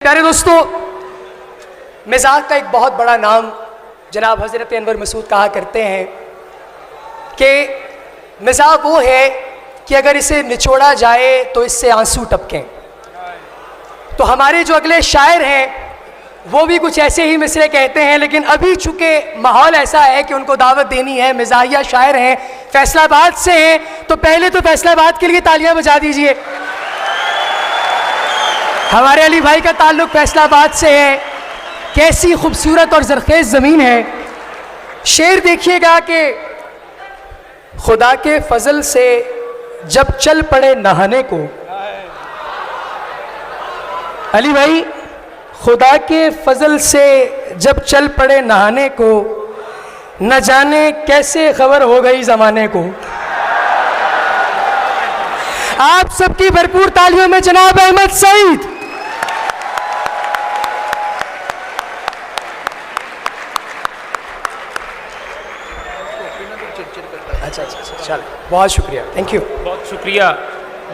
प्यारे दोस्तों, मिजाक का एक बहुत बड़ा नाम जनाब हज़रत अनवर मसूद कहा करते हैं कि मिजाक वो है कि अगर इसे निचोड़ा जाए तो इससे आंसू टपकें। तो हमारे जो अगले शायर हैं वो भी कुछ ऐसे ही मिसरे कहते हैं, लेकिन अभी चूँकि माहौल ऐसा है कि उनको दावत देनी है, मिजाहिया शायर हैं, फैसलाबाद से हैं, तो पहले तो फैसलाबाद के लिए तालियां बजा दीजिए। हमारे अली भाई का ताल्लुक़ फैसलाबाद से है। कैसी खूबसूरत और ज़रख़ेज़ ज़मीन है। शेर देखिएगा कि खुदा के फजल से जब चल पड़े नहाने को, अली भाई खुदा के फजल से जब चल पड़े नहाने को, न जाने कैसे खबर हो गई ज़माने को। आप सबकी भरपूर तालियों में जनाब अहमद सईद। अच्छा, चल, बहुत शुक्रिया, थैंक यू, बहुत शुक्रिया।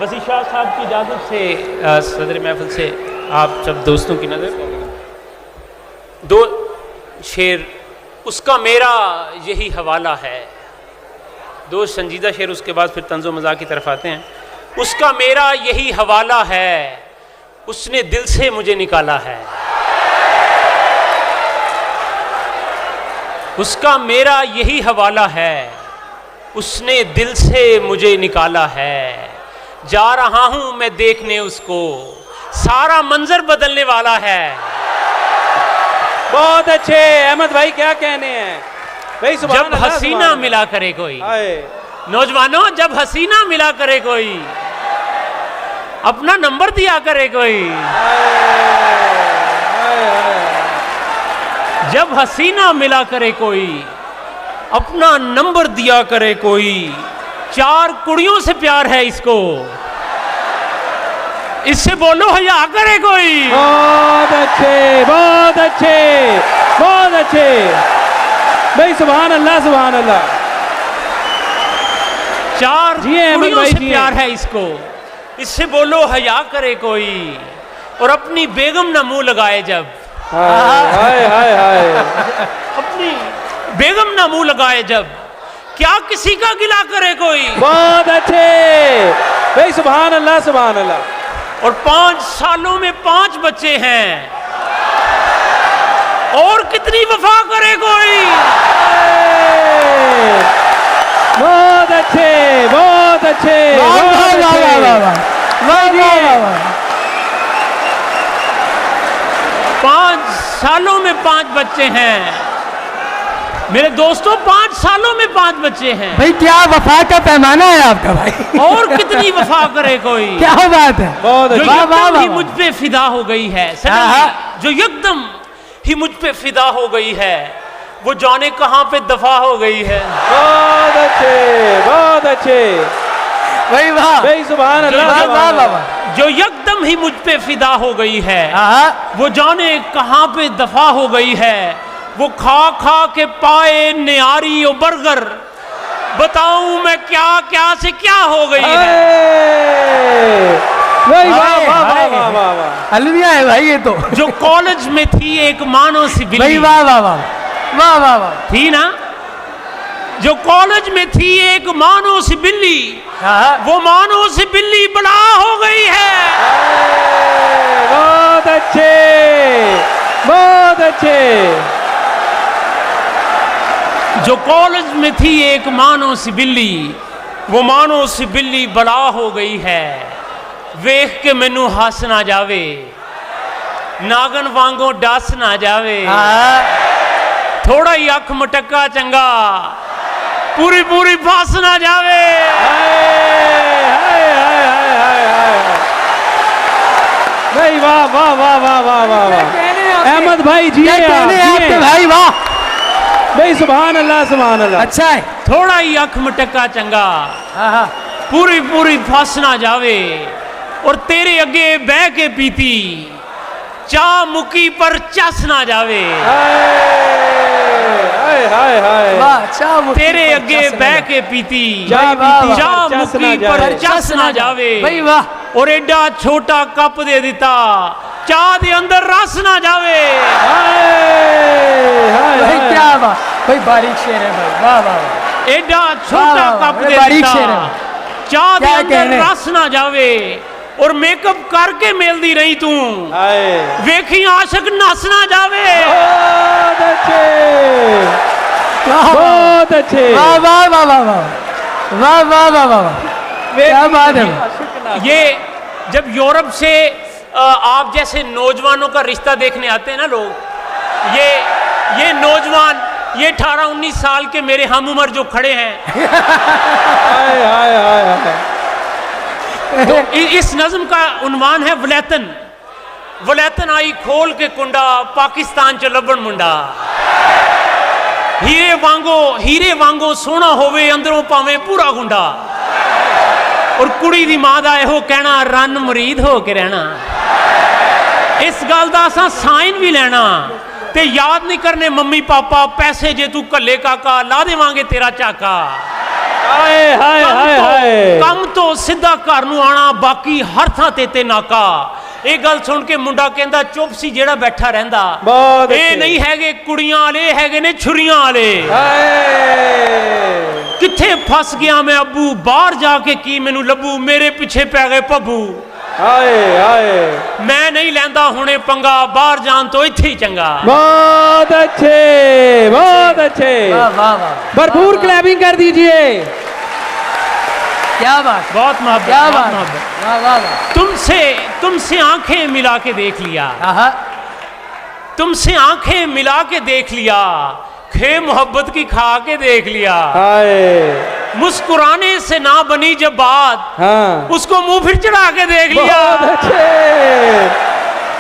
वसी शाह साहब की इजाज़त से सदर महफिल से आप सब दोस्तों की नज़र दो शेर, उसका मेरा यही हवाला है। दो संजीदा शेर, उसके बाद फिर तंज़ो मज़ाक की तरफ आते हैं। उसका मेरा यही हवाला है, उसने दिल से मुझे निकाला है। उसका मेरा यही हवाला है, उसने दिल से मुझे निकाला है। जा रहा हूं मैं देखने उसको, सारा मंजर बदलने वाला है। बहुत अच्छे अहमद भाई, क्या कहने हैं भाई। जब हसीना मिला करे कोई, नौजवानों, जब हसीना मिला करे कोई, अपना नंबर दिया करे कोई। जब हसीना मिला करे कोई, अपना नंबर दिया करे कोई। 4 कुड़ियों से प्यार है इसको, इससे बोलो हया करे कोई। बहुत अच्छे, बहुत अच्छे, बहुत अच्छे भाई, सुभान अल्लाह, सुभान अल्लाह। 4 कुड़ियों से प्यार है इसको, इससे बोलो हया करे कोई। और अपनी बेगम ना मुंह लगाए जब, हाय हाय हाय, अपनी बेगम ना मुंह लगाए जब, क्या किसी का गिला करे कोई। बहुत अच्छे भाई, सुभान अल्लाह, सुभान अल्लाह। और 5 सालों में 5 बच्चे हैं, और कितनी वफा करे कोई। बहुत अच्छे, बहुत अच्छे, बहुत अच्छे। 5 सालों में 5 बच्चे हैं मेरे दोस्तों, 5 सालों में 5 बच्चे हैं भाई। क्या वफा का पैमाना है आपका भाई। और कितनी वफा करे कोई। क्या बात है। जो एकदम ही मुझ पे फिदा हो गई है, जो एकदम ही मुझ पे फिदा हो गई है, वो जाने कहां पे दफा हो गई है। बहुत अच्छे, बहुत अच्छे भाई, वाह भाई, सुभान अल्लाह, वाह वाह। जो एकदम ही मुझ पे फिदा हो गई है, वो जाने कहां पे दफा हो गई है। वो खा खा के पाए नियारी और बर्गर, बताऊं मैं क्या क्या से क्या हो गई है। वाह वाह वाह वाह वाह, अलविया है भाई ये तो। जो कॉलेज में थी एक मानो सी बिल्ली, भाई वाह वाह वाह वाह वाह वाह, थी ना। जो कॉलेज में थी एक मानो सी बिल्ली, वो मानो सी बिल्ली बड़ा हो गई है। बहुत अच्छे, बहुत अच्छे। जो कॉलेज में थी एक मानो सी बिल्ली, वो मानो सी बिल्ली बड़ा हो गई है। वेख के मैनू हस ना जावे, नागन वांगो डस ना जावे। थोड़ा ही अख मटक्का चंगा, पूरी पूरी फस ना जावे। नहीं, वाह वाह वाह वाह वाह वाह वाह। अहमद भाई जी आपके भाई, वाह भाई, सुभान अल्लाह, सुभान अल्लाह। अच्छा है। थोड़ा ही अख मटक्का चंगा, पूरी पूरी फस ना जावे। और तेरे अगे बह के पीती, चाह मुकी पर चस ना जावे। हाय हाय हाय, तेरे अगे बह के पीती, चाह मुकी पर चस ना जावे। भाई वाह। और एडा छोटा कप दे दिता, चाह दे अंदर रस ना जावे। भाई क्या बात, भाई बारीक शेर है भाई, वाह वाह वाह। एडा छोटा कप दे बारीक दिता, शेर है, चाह दे क्या अंदर कहने। रस ना जावे और मेकअप करके मिलदी रही तू, वेखी आशिक नस ना जावे। बहुत अच्छे, बहुत अच्छे, वाह वाह वाह वाह वाह वाह वाह वाह वाह वाह, क्या बात है। ये जब यूरोप से आप जैसे नौजवानों का रिश्ता देखने आते हैं ना लोग, ये नौजवान, ये 18-19 साल के मेरे हम उम्र जो खड़े हैं, हाय हाय हाय हाय। तो इस नज्म का उन्वान है वलैतन। वलैतन आई खोल के कुंडा, पाकिस्तान च लबन मुंडा। हीरे वांगो सोना होवे, अंदरों पावे पूरा गुंडा। और कुड़ी दी मां दा एहो कहना, रन मुरीद हो के रहना। इस गल दा असां साइन भी लेना ते याद नहीं करने मम्मी पापा, पैसे जे तू कल्ले काका, ला देवांगे तेरा चाका। हाय हाय हाय हाय। कम तो सीधा घर नूं आना, बाकी हर थां ते नाका। ये गल सुन के मुंडा कहंदा, चुप सी जेड़ा बैठा रहिंदा। ये नहीं हैगे कुड़ियां वाले, हैगे ने छुरियां वाले। किथे फस गया मैं अब्बू, बाहर जाके की मैनू लब्बू, मेरे पीछे पै गए पब्बू। हाय हाय। मैं नहीं लैंदा हुणे पंगा, बाहर जान तो इत्थे ही चंगा। बहुत अच्छे, बहुत अच्छे, वाह वाह वाह, भरपूर क्लैपिंग कर दीजिए। क्या बात, बहुत मोहब्बत, क्या बहुत बात, मोहब्बत। वाह वाह वाह। तुमसे आंखें मिला के देख लिया, तुमसे आंखें मिला के देख लिया, खे मोहब्बत की खा के देख लिया। हाय। मुस्कुराने से ना बनी जब बात, हाँ। उसको मुंह फिर चढ़ा के देख लिया। बहुत अच्छे।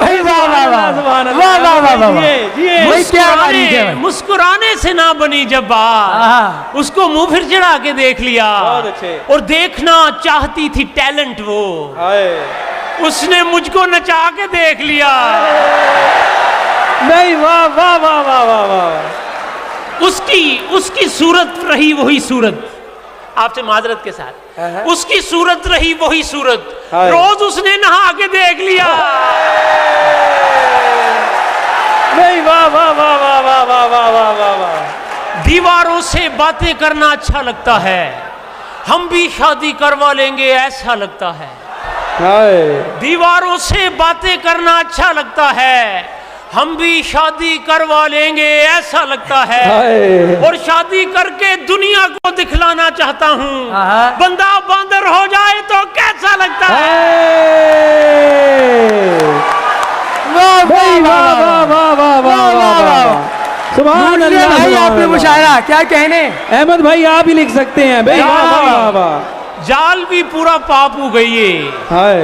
भाई वाह वाह वाह सुभान अल्लाह, वाह वाह वाह वाह, जिए, जिए। भाई क्या बारीक है भाई। मुस्कुराने से ना बनी जब बात, उसको मुंह फिर चढ़ा के देख लिया। बहुत अच्छे। और देखना चाहती थी टैलेंट वो, हाय। उसने मुझको नचा के देख लिया। नहीं, वाह वाह वाह वाह वाह वाह। उसकी सूरत रही वही सूरत, आपसे माजरत के साथ, उसकी सूरत रही वही सूरत, रोज उसने नहा के देख लिया। नहीं, वाह वाह वाह वाह वाह वाह वाह वाह वाह वाह। दीवारों से बातें करना अच्छा लगता है, हम भी शादी करवा लेंगे ऐसा लगता है। हाय। दीवारों से बातें करना अच्छा लगता है, हम भी शादी करवा लेंगे ऐसा लगता है। और शादी करके दुनिया को दिखलाना चाहता हूँ, बंदा बंदर हो जाए तो कैसा लगता है। वाह वाह वाह वाह वाह वाह वाह वाह वाह। सुभान अल्लाह भाई, आपने मुशायरा क्या कहने। अहमद भाई आप ही लिख सकते हैं भाई। वाह वाह वाह। जाल भी पूरा पाप हो गई है, हाय।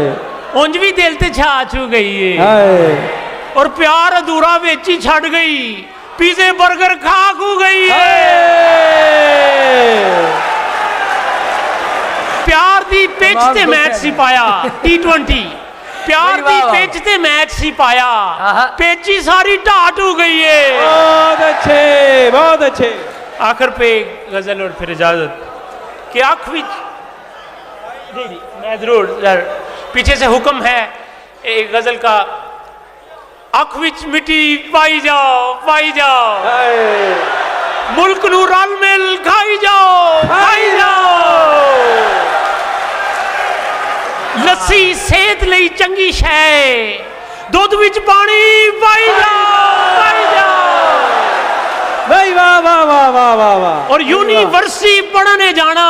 उंज भी दिल ते छा छू गई है। हाय। और प्यार अधूरा वेची छड़ गई, पिज़्ज़े बर्गर खाक हो गई है। प्यार दी पिच ते मैच सी पाया, T20 प्यार दी पिच ते मैच सी पाया, पिच ही सारी ढाट हो गई है। बहुत अच्छे, बहुत अच्छे। आखिर पे गजल और फिर इजाजत कि आँख विच, जी जी मैं जरूर यार, पीछे से हुक्म है एक गजल का, अख विच मिट्टी पाई जाओ, पाई जाओ, मुल्क नू रल मिल खाई जाओ, खाई जाओ। लस्सी सेहत लई चंगी शै, दुध विच पानी पाई जाओ, पाई जाओ। भाई वाह वाह वाह वाह वाह वाह। और यूनिवर्सिटी पढ़ने जाना,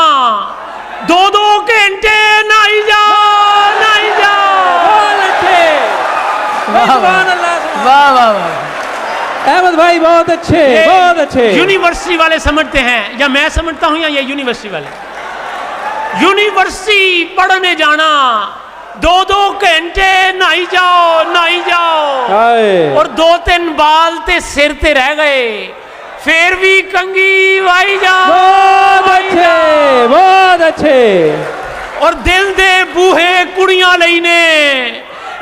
2-2 घंटे नहाई जाओ, नहाई जाओ। बहुत अच्छे। सुभान अल्लाह। वाह वाह वाह। अहमद भाई बहुत अच्छे, बहुत अच्छे। यूनिवर्सिटी वाले समझते हैं, या मैं समझता हूं, या ये यूनिवर्सिटी वाले। यूनिवर्सिटी पढ़ने जाना, 2-2 घंटे नहाई जाओ, नहाई जाओ। और 2-3 बाल ते सिर ते रह गए, फिर भी कंगी वाई जाओ। बहुत अच्छे, बहुत अच्छे। और दिल दे बूहे कुड़ियां लई ने,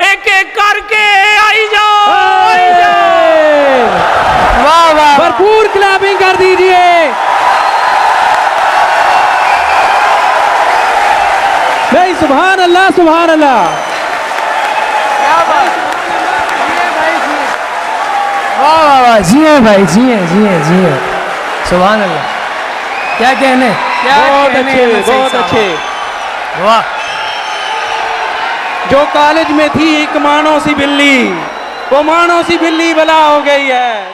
एक एक करके आई जाओ, आई जाओ। वाह वाह। भरपूर क्लैपिंग कर दीजिए। भाई सुभान अल्लाह, सुभान अल्लाह। क्या बात। वाह वाह वाह, जिए भाई, जिए जिए जिए, सुभान अल्लाह। क्या कहने, क्या बहुत कहने अच्छे, हैं बहुत साहब। अच्छे। वाह। जो कॉलेज में थी एक मानो सी बिल्ली, वो मानो सी बिल्ली बला हो गई है।